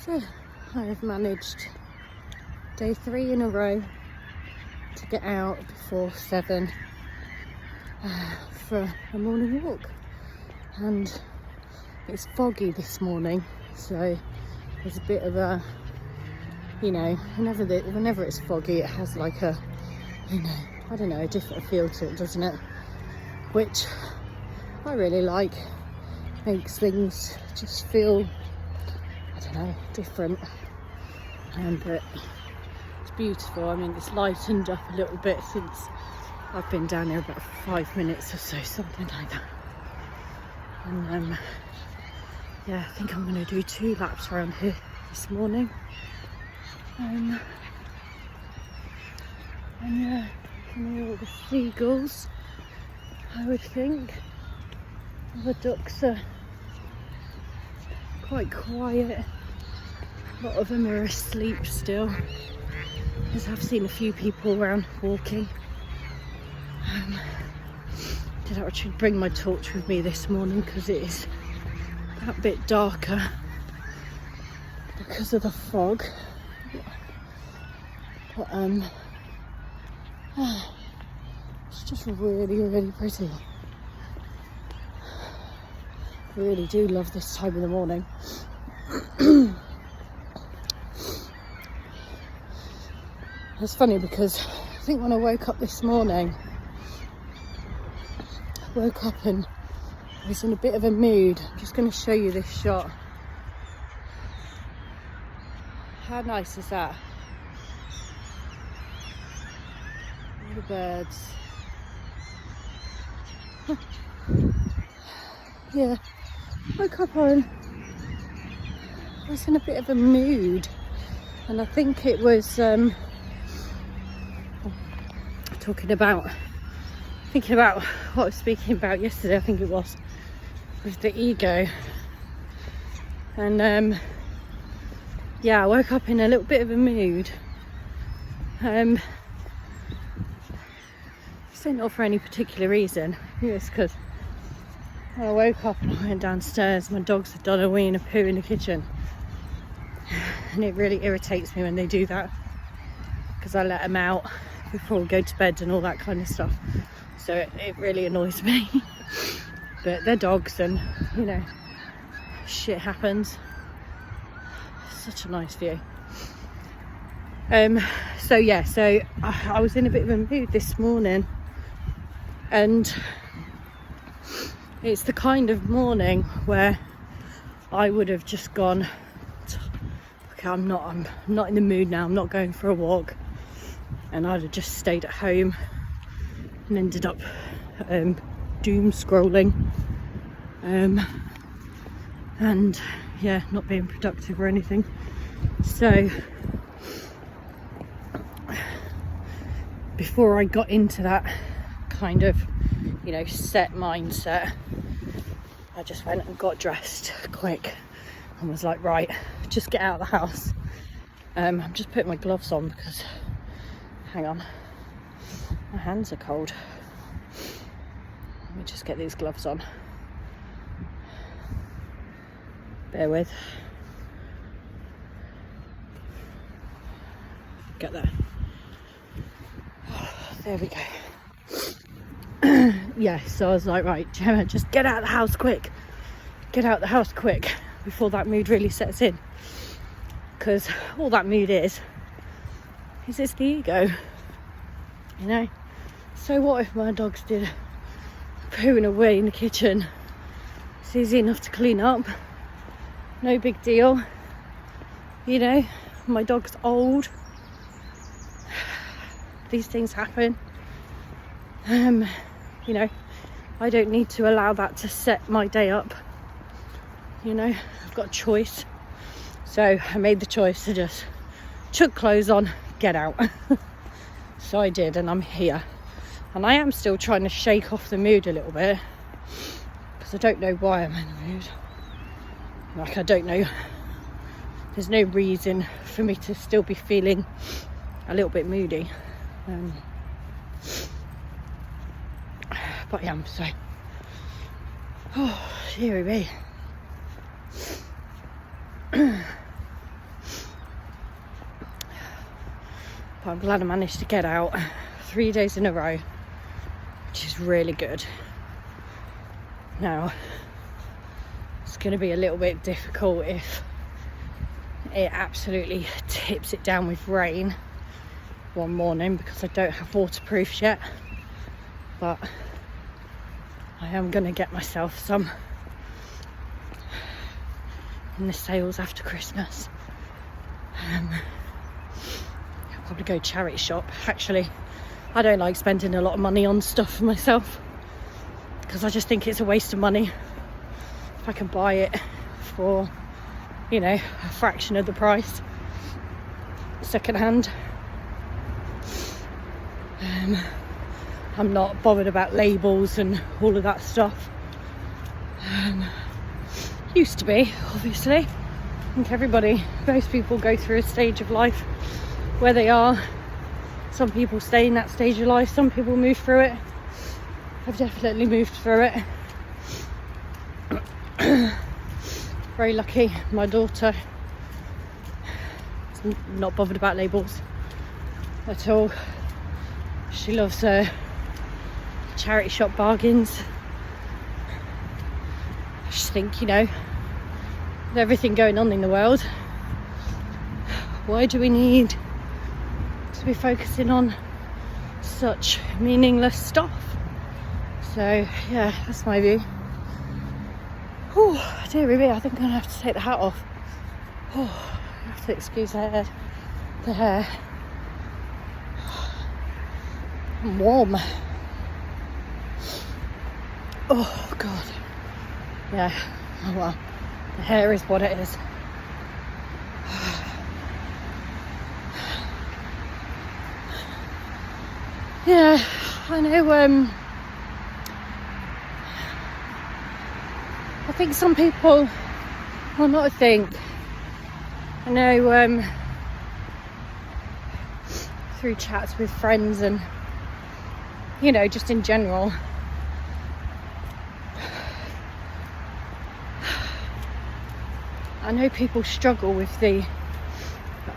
So I have managed day 3 in a row to get out before 7 for a morning walk, and it's foggy this morning, so there's a bit of a, you know, whenever it's foggy it has like a, you know, I don't know, a different feel to it, doesn't it? Which I really like. Makes things just feel, I don't know, different. But it's beautiful. I mean, it's lightened up a little bit since I've been down here, about 5 minutes or so, something like that. And yeah, I think I'm going to do 2 laps around here this morning. And yeah, and hear all the seagulls, I would think. All the ducks are quite quiet. A lot of them are asleep still, as I've seen a few people around walking. Did actually bring my torch with me this morning because it is that bit darker because of the fog. But it's just really, really pretty. Really do love this time of the morning. It's funny because I think when I woke up this morning, I woke up and I was in a bit of a mood. I'm just going to show you this shot. How nice is that? All the birds. Yeah, woke up on, I was in a bit of a mood, and I think it was thinking about what I was speaking about yesterday, I think it was, with the ego. And yeah, I woke up in a little bit of a mood. So not for any particular reason. It's because when I woke up and I went downstairs, my dogs had done a wee and a poo in the kitchen, and it really irritates me when they do that, because I let them out before we go to bed and all that kind of stuff, so it really annoys me. But they're dogs, and you know, shit happens. Such a nice view. So yeah, so I was in a bit of a mood this morning, and it's the kind of morning where I would have just gone, okay, I'm not in the mood now, I'm not going for a walk, and I'd have just stayed at home and ended up doom scrolling, and yeah, not being productive or anything. So before I got into that kind of, you know, set mindset, I just went and got dressed quick and was like, right, just get out of the house. I'm just putting my gloves on because, hang on, my hands are cold. Let me just get these gloves on. Bear with. Get there. There we go. Yeah, so I was like, right, Gemma, just get out of the house quick. Get out of the house quick before that mood really sets in. Because all that mood is it's the ego. You know? So what if my dogs did pooing away in the kitchen? It's easy enough to clean up. No big deal. You know, my dog's old. These things happen. You know, I don't need to allow that to set my day up. You know, I've got a choice. So I made the choice to just chuck clothes on, get out. So I did, and I'm here. And I am still trying to shake off the mood a little bit, because I don't know why I'm in the mood. Like, I don't know. There's no reason for me to still be feeling a little bit moody. But yeah, so here we be. But I'm glad I managed to get out 3 days in a row, which is really good. Now, it's going to be a little bit difficult if it absolutely tips it down with rain one morning, because I don't have waterproofs yet, but I am going to get myself some in the sales after Christmas. I'll probably go charity shop. Actually, I don't like spending a lot of money on stuff for myself, because I just think it's a waste of money if I can buy it for, you know, a fraction of the price second hand. I'm not bothered about labels and all of that stuff. Used to be, obviously. I think most people go through a stage of life where they are. Some people stay in that stage of life, some people move through it. I've definitely moved through it. Very lucky. My daughter is not bothered about labels at all. She loves charity shop bargains. I just think, you know, with everything going on in the world, why do we need to be focusing on such meaningless stuff? So yeah, that's my view. Oh dearie me, I think I'm gonna have to take the hat off. Oh, I have to excuse the hair. I'm warm. Oh god. Yeah, oh well, the hair is what it is. Yeah, I know, I think some people, well, not I think, I know, through chats with friends and, you know, just in general, I know people struggle with the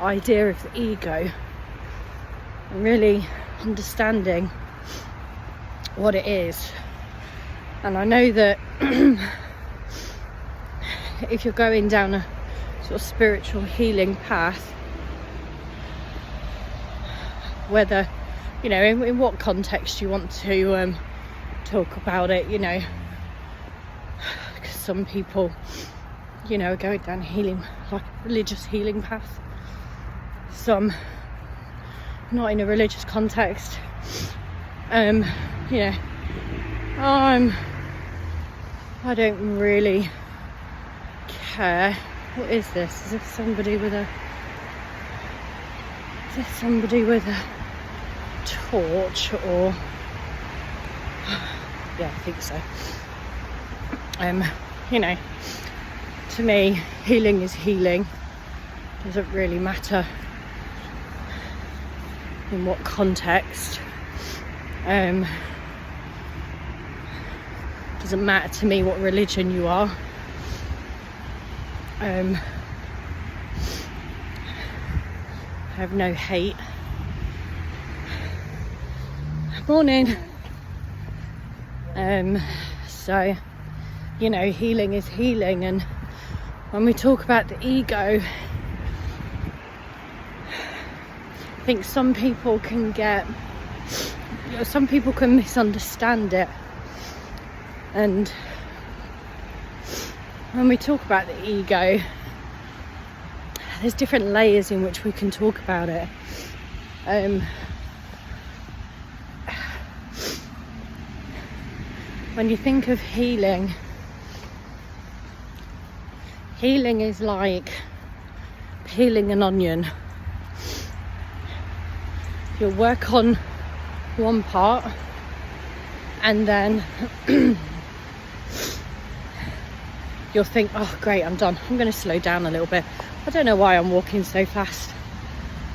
idea of the ego and really understanding what it is. And I know that if you're going down a sort of spiritual healing path, whether, you know, in what context you want to talk about it, you know, because some people, you know, are going down healing, like religious healing path. Some not in a religious context. You know, I don't really care. What is this? Is this somebody with a torch, or yeah, I think so. You know, to me, healing is healing. Doesn't really matter in what context. Doesn't matter to me what religion you are. I have no hate. Morning. So, you know, healing is healing, and when we talk about the ego, I think some people can misunderstand it. And when we talk about the ego, there's different layers in which we can talk about it. When you think of healing, healing is like peeling an onion. You'll work on one part, and then you'll think, oh great, I'm done. I'm going to slow down a little bit. I don't know why I'm walking so fast.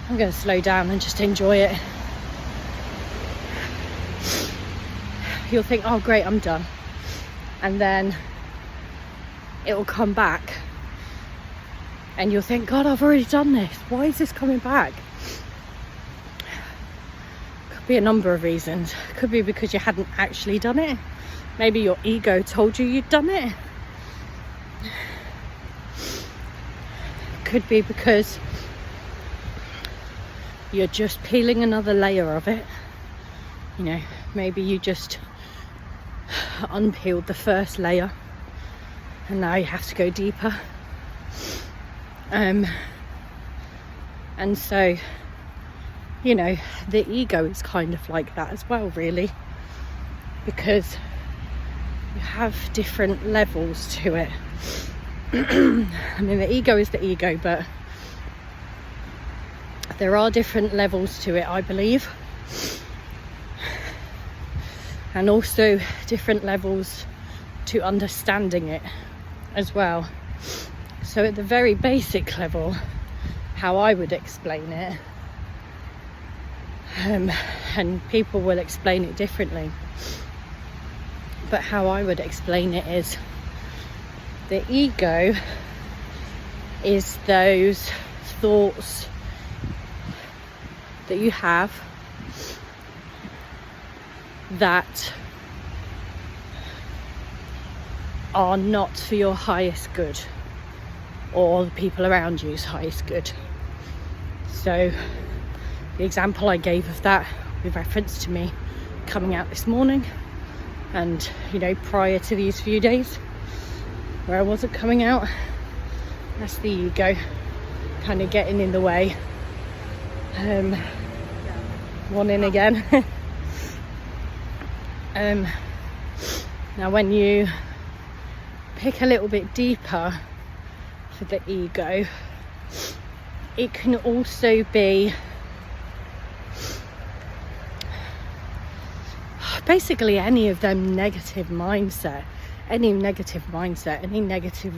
I'm going to slow down and just enjoy it. You'll think, oh great, I'm done. And then it will come back, and you'll think, God, I've already done this. Why is this coming back? Could be a number of reasons. Could be because you hadn't actually done it. Maybe your ego told you you'd done it. Could be because you're just peeling another layer of it. You know, maybe you just unpeeled the first layer and now you have to go deeper. And so, you know, the ego is kind of like that as well, really, because you have different levels to it. I mean, the ego is the ego, but there are different levels to it, I believe, and also different levels to understanding it as well. So at the very basic level, how I would explain it, and people will explain it differently, but how I would explain it is the ego is those thoughts that you have that are not for your highest good or the people around you's highest good. So the example I gave of that with reference to me coming out this morning, and you know, prior to these few days where I wasn't coming out, that's the ego kind of getting in the way. One in again. Now when you pick a little bit deeper for the ego, it can also be basically any of them negative mindset, any negative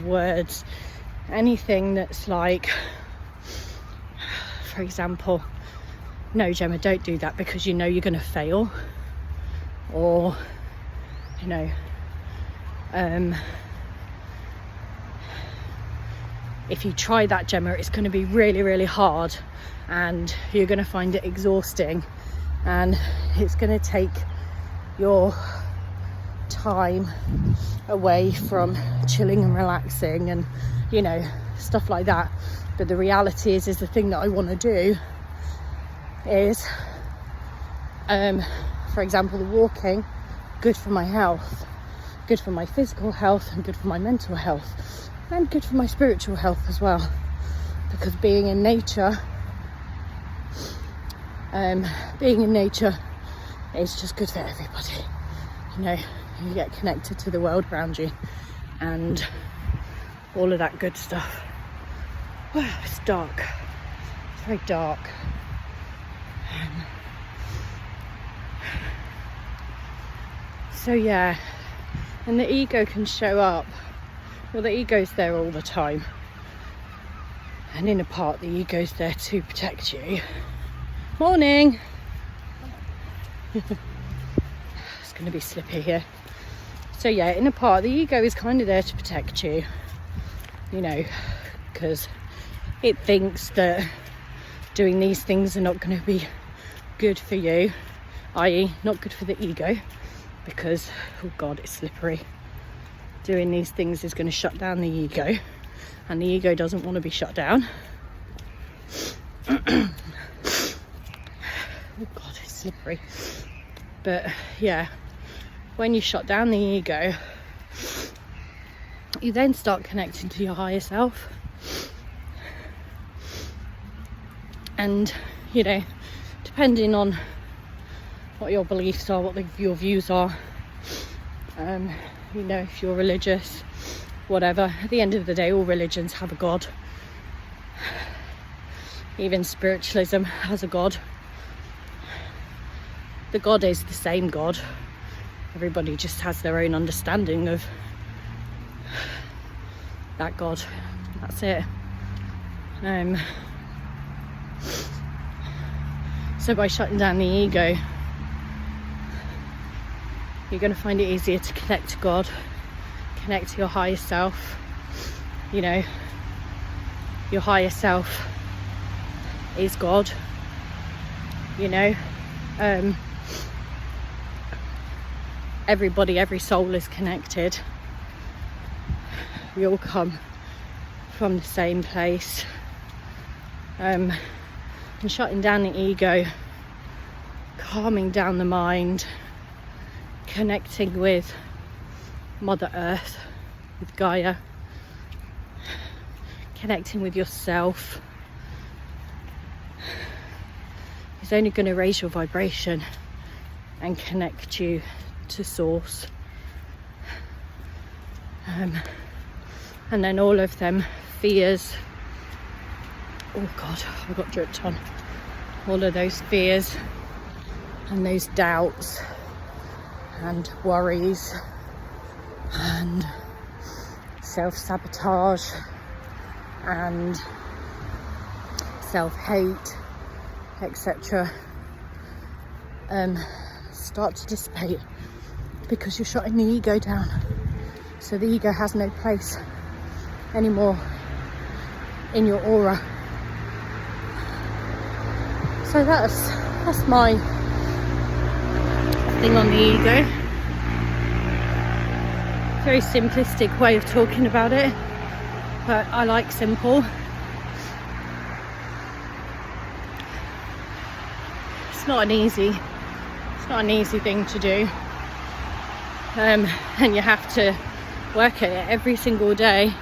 words, anything that's like, for example, no, Gemma, don't do that because you know you're going to fail, or you know, if you try that, Gemma, it's going to be really, really hard and you're going to find it exhausting and it's going to take your time away from chilling and relaxing and, you know, stuff like that. But the reality is the thing that I want to do is, for example, the walking, good for my health, good for my physical health and good for my mental health and good for my spiritual health as well, because being in nature is just good for everybody. You know, you get connected to the world around you and all of that good stuff. Wow, it's dark, it's very dark. So yeah, and the ego can show up. Well, the ego's there all the time, and in a part the ego's there to protect you. Morning. It's going to be slippy here. So yeah, in a part the ego is kind of there to protect you, you know, because it thinks that doing these things are not going to be good for you, i.e. not good for the ego, because, oh God, it's slippery. Doing these things is going to shut down the ego, and the ego doesn't want to be shut down. Oh God, it's slippery. But yeah, when you shut down the ego, you then start connecting to your higher self. And, you know, depending on what your beliefs are, what your views are, you know, if you're religious, whatever, at the end of the day, all religions have a God. Even spiritualism has a God. The God is the same God. Everybody just has their own understanding of that God. That's it. So by shutting down the ego, you're going to find it easier to connect to God, connect to your higher self. You know, your higher self is God, you know, Everybody, every soul is connected. We all come from the same place. And shutting down the ego, calming down the mind, connecting with Mother Earth, with Gaia, connecting with yourself is only going to raise your vibration and connect you to source. And then all of them fears, oh god, I got dripped on, all of those fears and those doubts and worries and self-sabotage and self-hate, etc., start to dissipate because you're shutting the ego down. So the ego has no place anymore in your aura. So that's my thing on the ego. Very simplistic way of talking about it, but I like simple. It's not an easy thing to do, and you have to work at it every single day.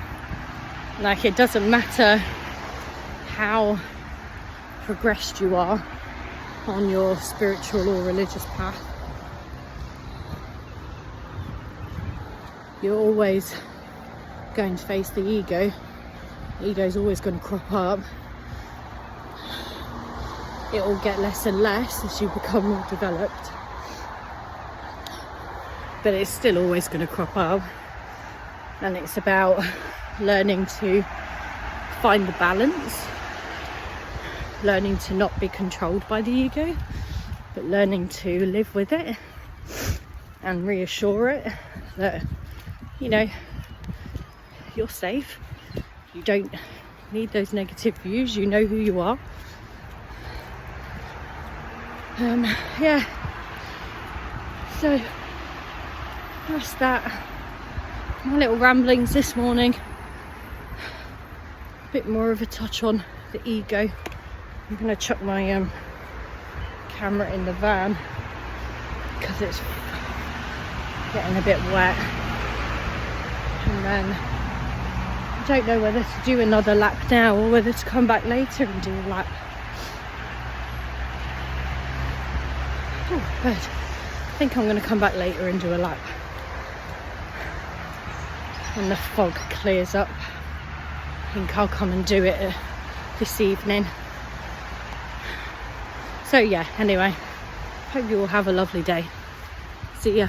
Like, it doesn't matter how progressed you are on your spiritual or religious path, you're always going to face the ego. The ego's always going to crop up. It will get less and less as you become more developed, but it's still always going to crop up. And it's about learning to find the balance, learning to not be controlled by the ego, but learning to live with it and reassure it that, you know, you're safe, you don't need those negative views, you know who you are. Yeah, so that's that. My little ramblings this morning, a bit more of a touch on the ego. I'm going to chuck my camera in the van because it's getting a bit wet, and then I don't know whether to do another lap now or whether to come back later and do a lap. Oh, good. I think I'm going to come back later and do a lap when the fog clears up. I think I'll come and do it this evening. So yeah, anyway, hope you all have a lovely day. See ya.